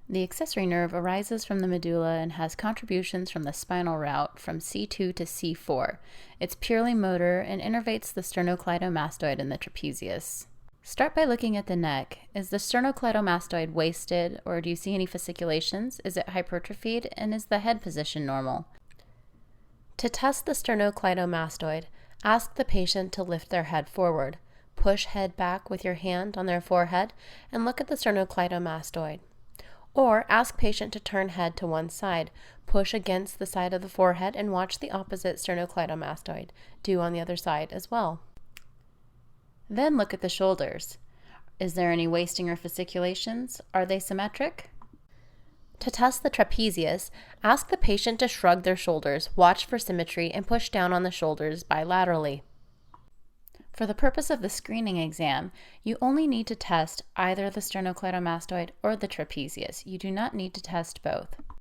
The accessory nerve arises from the medulla and has contributions from the spinal route from C2 to C4. It's purely motor and innervates the sternocleidomastoid and the trapezius. Start by looking at the neck. Is the sternocleidomastoid wasted, or do you see any fasciculations? Is it hypertrophied, and is the head position normal? To test the sternocleidomastoid, ask the patient to lift their head forward. Push head back with your hand on their forehead and look at the sternocleidomastoid. Or ask patient to turn head to one side. Push against the side of the forehead and watch the opposite sternocleidomastoid. Do on the other side as well. Then look at the shoulders. Is there any wasting or fasciculations? Are they symmetric? To test the trapezius, ask the patient to shrug their shoulders, watch for symmetry, and push down on the shoulders bilaterally. For the purpose of the screening exam, you only need to test either the sternocleidomastoid or the trapezius. You do not need to test both.